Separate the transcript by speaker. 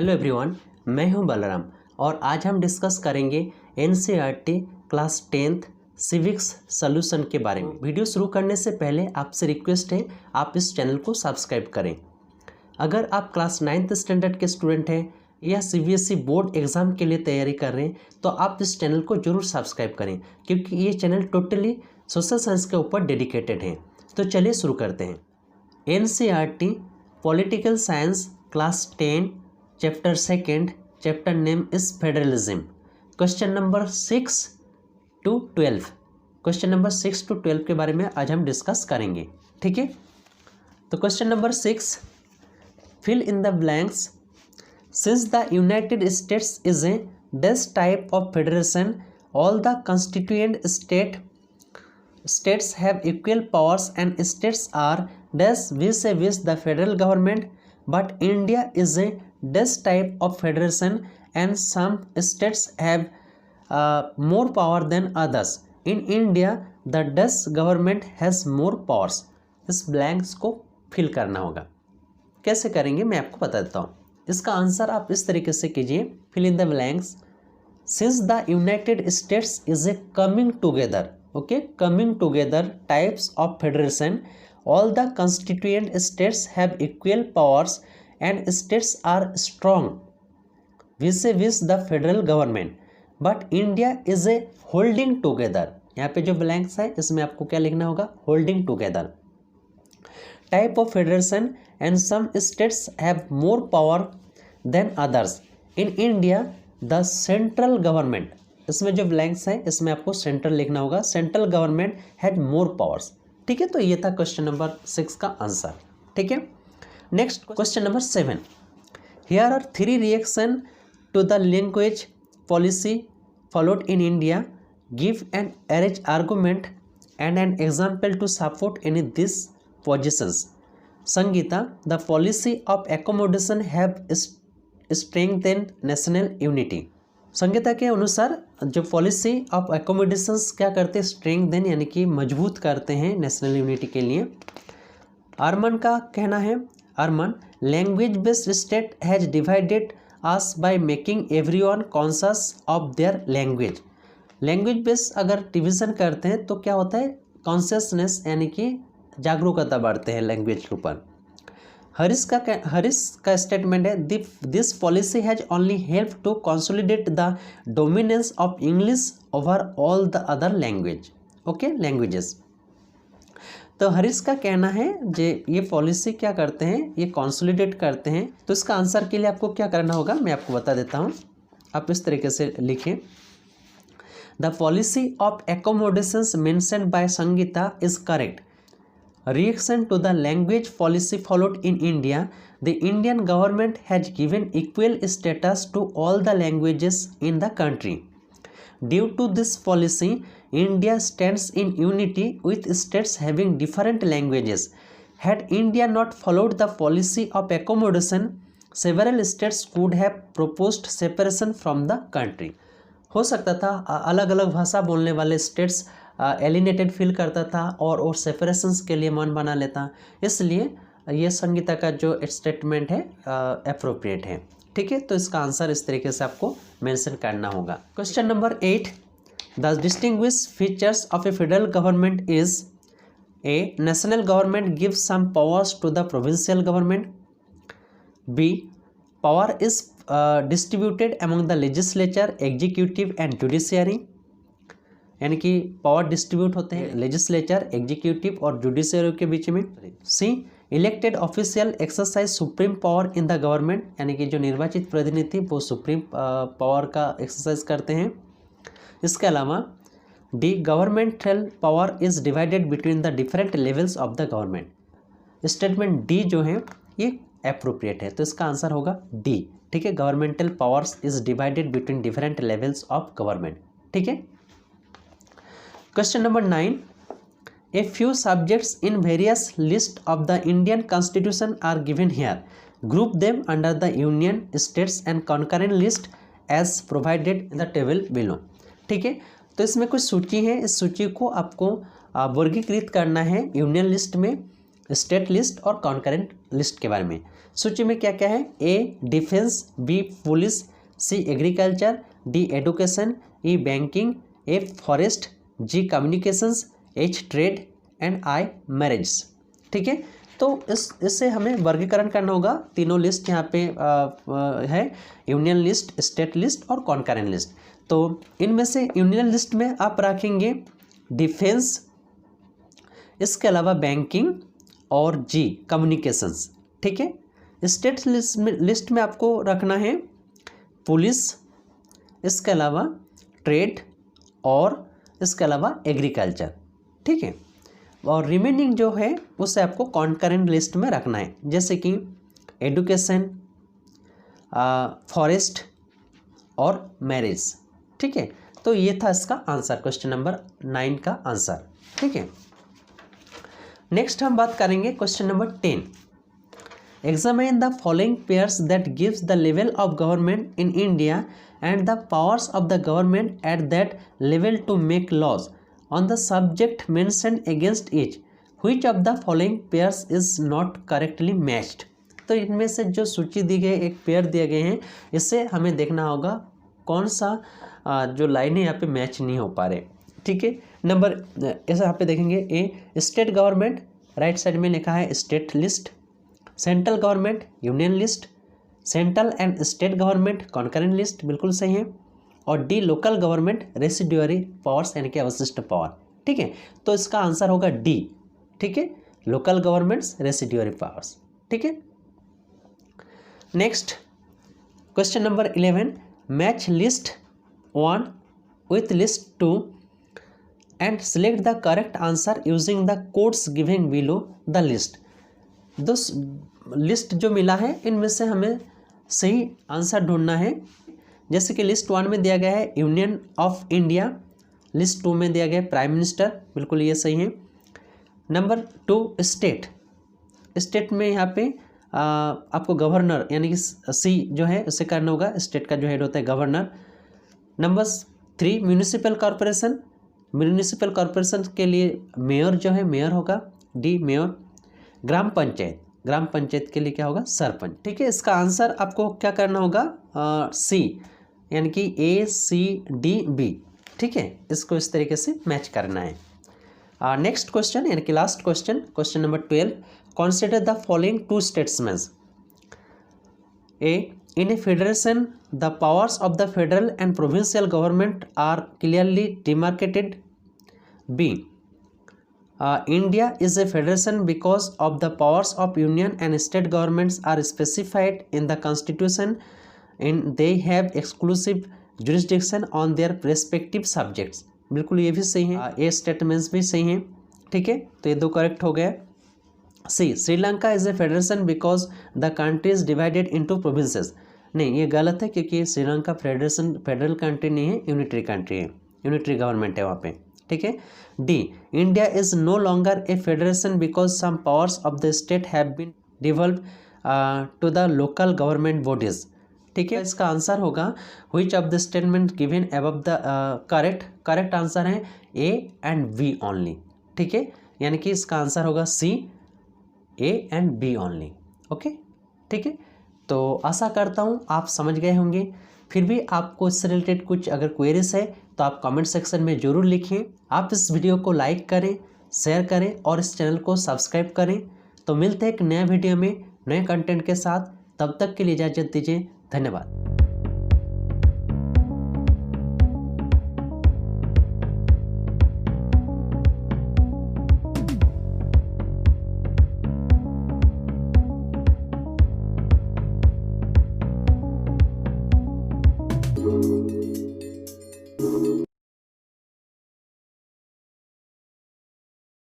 Speaker 1: Hello everyone, मैं हूं बलराम और आज हम डिस्कस करेंगे NCERT class 10th civics solution के बारे में। वीडियो शुरू करने से पहले आपसे रिक्वेस्ट है आप इस चैनल को सब्सक्राइब करें। अगर आप क्लास 9th स्टैंडर्ड के स्टूडेंट हैं या सीबीएसई बोर्ड एग्ज़ाम के लिए तैयारी कर रहे हैं तो आप इस चैनल को ज़रूर सब्सक्राइब करें, क्योंकि ये चैनल टोटली सोशल साइंस के ऊपर डेडिकेटेड है। तो चलिए शुरू करते हैं। NCERT political science class 10 chapter 2 chapter name is federalism. Question number 6 to 12, question number 6 to 12 के बारे में आज हम डिस्कस करेंगे। ठीक है, तो question number 6, fill in the blanks. Since the United States is a dash type of federation, all the constituent states have equal powers and states are dash vis-a-vis the federal government, but India is a dash type of federation and some states have more power than others. In India the dash government has more powers. इस blanks को fill करना होगा। कैसे करेंगे मैं आपको बता देता हूँ। इसका आंसर आप इस तरीके से कीजिए, fill in the blanks. Since the United States is a coming together, okay, coming together types of federation, all the constituent states have equal powers and states are strong vis-a-vis the federal government, but India is a holding together। यहाँ पे जो blanks है इसमें आपको क्या लिखना होगा, holding together type of federation and some states have more power than others। In India the central government, इसमें जो ब्लैंक्स है इसमें आपको सेंट्रल लिखना होगा, central government had more powers. ठीक है, तो ये था क्वेश्चन नंबर 6 का आंसर। ठीक है, next question number 7, here are 3 reaction to the language policy followed in India, give an एरेज argument and an example to support any this positions. Sangeeta, the policy of accommodation have strengthened national unity. Sangeeta के अनुसार जो policy of accommodations क्या करते हैं, strengthen यानी कि मजबूत करते हैं नेशनल यूनिटी के लिए। अरमान का कहना है, Arman, language based state has divided us by making everyone conscious of their language. Language based अगर डिवीज़न करते हैं तो क्या होता है, कॉन्शियसनेस यानी कि जागरूकता बढ़ते हैं लैंग्वेज के ऊपर। हरीश का स्टेटमेंट है, this policy has only help to consolidate the dominance of English over all the other language, okay, languages. तो हरीश का कहना है जे ये पॉलिसी क्या करते हैं, ये कंसोलिडेट करते हैं। तो इसका आंसर के लिए आपको क्या करना होगा मैं आपको बता देता हूँ। आप इस तरीके से लिखें, the policy of accommodations mentioned by Sangeeta is correct. Reaction to the language policy followed in India, the Indian government has given equal status to all the languages in the country. Due to this policy, India stands in unity with states having different languages. Had India not followed the policy of accommodation, several states could have proposed separation from the country. हो सकता था अलग अलग भाषा बोलने वाले states alienated feel करता था और सेपरेशंस के लिए मन बना लेता, इसलिए ये संगीता का जो स्टेटमेंट है अप्रोप्रिएट है। ठीक है, तो इसका आंसर इस तरीके से आपको मेंशन करना होगा। Question number 8, the distinguish features of a federal government is A, national government gives some powers to the provincial government, B, power is distributed among the legislature, executive and judiciary, यानी कि power distribute होते हैं legislature, executive और judiciary के बीच में। C, elected official exercise supreme power in the government, यानी कि जो निर्वाचित प्रतिनिधि वो सुप्रीम पावर का एक्सरसाइज करते हैं। इसके अलावा D, governmental power is divided between the different levels of the government. Statement D जो है ये अप्रोप्रिएट है, तो इसका आंसर होगा डी। ठीक है, governmental powers is divided between different levels of government. ठीक है, question number 9, a few subjects in various list of the Indian constitution are given here, group them under the union, states and concurrent list as provided in the table below. ठीक है, तो इसमें कुछ सूची है, इस सूची को आपको वर्गीकृत करना है यूनियन लिस्ट में, स्टेट लिस्ट और कॉन्करेंट लिस्ट के बारे में। सूची में क्या क्या है? A defence, B police, C agriculture, D education, E banking, F forest, G communications, H trade and I marriage. ठीक है, तो इससे हमें वर्गीकरण करना होगा। तीनों लिस्ट यहाँ पे है, यूनियन लिस्ट, स्टेट लिस्ट और कॉन्करेंट लिस्ट। तो इनमें से यूनियन लिस्ट में आप रखेंगे डिफेंस, इसके अलावा बैंकिंग और जी कम्युनिकेशंस। ठीक है, स्टेट लिस्ट में आपको रखना है पुलिस, इसके अलावा ट्रेड और इसके अलावा एग्रीकल्चर। ठीक है, और रिमेनिंग जो है उसे आपको कॉन्करेंट लिस्ट में रखना है, जैसे कि एडुकेशन, फॉरेस्ट और मैरिज। ठीक है, तो ये था इसका आंसर, क्वेश्चन नंबर 9 का आंसर। ठीक है, नेक्स्ट हम बात करेंगे question number 10। Examine the following pairs that gives the level of government in India and the powers of the government at that level to make laws on the subject mentioned against each, which of the following pairs is not correctly matched. तो इनमें से जो सूची दी गई, एक pair दिए गए हैं, इससे हमें देखना होगा कौन सा जो लाइनें यहाँ पे मैच नहीं हो पा रहे। ठीक है, नंबर ऐसा यहाँ पे देखेंगे, ए स्टेट गवर्नमेंट, राइट साइड में लिखा है state list, central government union list, central and state government concurrent list, बिल्कुल सही है। और डी लोकल गवर्नमेंट रेसिड्यूअरी पावर्स यानी कि अवशिष्ट पावर। ठीक है, तो इसका आंसर होगा डी। ठीक है, लोकल गवर्नमेंट्स रेसिड्यूअरी पावर्स। ठीक है, next question number 11, match list 1 with list 2 and select the correct answer using the codes given below the list। दो लिस्ट जो मिला है इनमें से हमें सही आंसर ढूंढना है। जैसे कि लिस्ट 1 में दिया गया है यूनियन ऑफ इंडिया, लिस्ट 2 में दिया गया है प्राइम मिनिस्टर, बिल्कुल ये सही है। नंबर 2 स्टेट, स्टेट में यहाँ पे आपको गवर्नर यानी कि सी जो है उसे करना होगा, स्टेट का जो हेड होता है governor. Number 3 municipal corporation, municipal corporation के लिए मेयर जो है मेयर होगा, डी मेयर। ग्राम पंचायत, ग्राम पंचायत के लिए क्या होगा? सरपंच। ठीक है, इसका आंसर आपको क्या करना होगा? सी यानी कि ए सी डी बी। ठीक है, इसको इस तरीके से मैच करना है। नेक्स्ट क्वेश्चन यानी कि last question, question number 12, consider the following 2 statements. A in a federation the powers of the federal and provincial government are clearly demarcated. B India is a federation because of the powers of union and state governments are specified in the constitution and they have exclusive jurisdiction on their respective subjects। बिल्कुल ये भी सही है, ये statements भी सही हैं। ठीक है, तो ये दो करेक्ट हो गए। C Sri Lanka is a federation because the country is divided into provinces. नहीं, ये गलत है क्योंकि श्रीलंका फेडरेशन फेडरल कंट्री नहीं है, यूनिटरी कंट्री है, यूनिटरी गवर्नमेंट है वहाँ पे। ठीक है, D India is no longer a federation because some powers of the state have been devolve to the local government bodies. ठीक है, इसका आंसर होगा which of the statement given above the correct answer है A and B only. ठीक है, यानी कि इसका आंसर होगा C A and B only. Okay, ठीक है, तो आशा करता हूँ आप समझ गए होंगे। फिर भी आपको इससे रिलेटेड कुछ अगर क्वेरीज है तो आप कमेंट सेक्शन में ज़रूर लिखें। आप इस वीडियो को लाइक करें, शेयर करें और इस चैनल को सब्सक्राइब करें। तो मिलते हैं एक नए वीडियो में नए कंटेंट के साथ, तब तक के लिए इजाज़त दीजिए। धन्यवाद।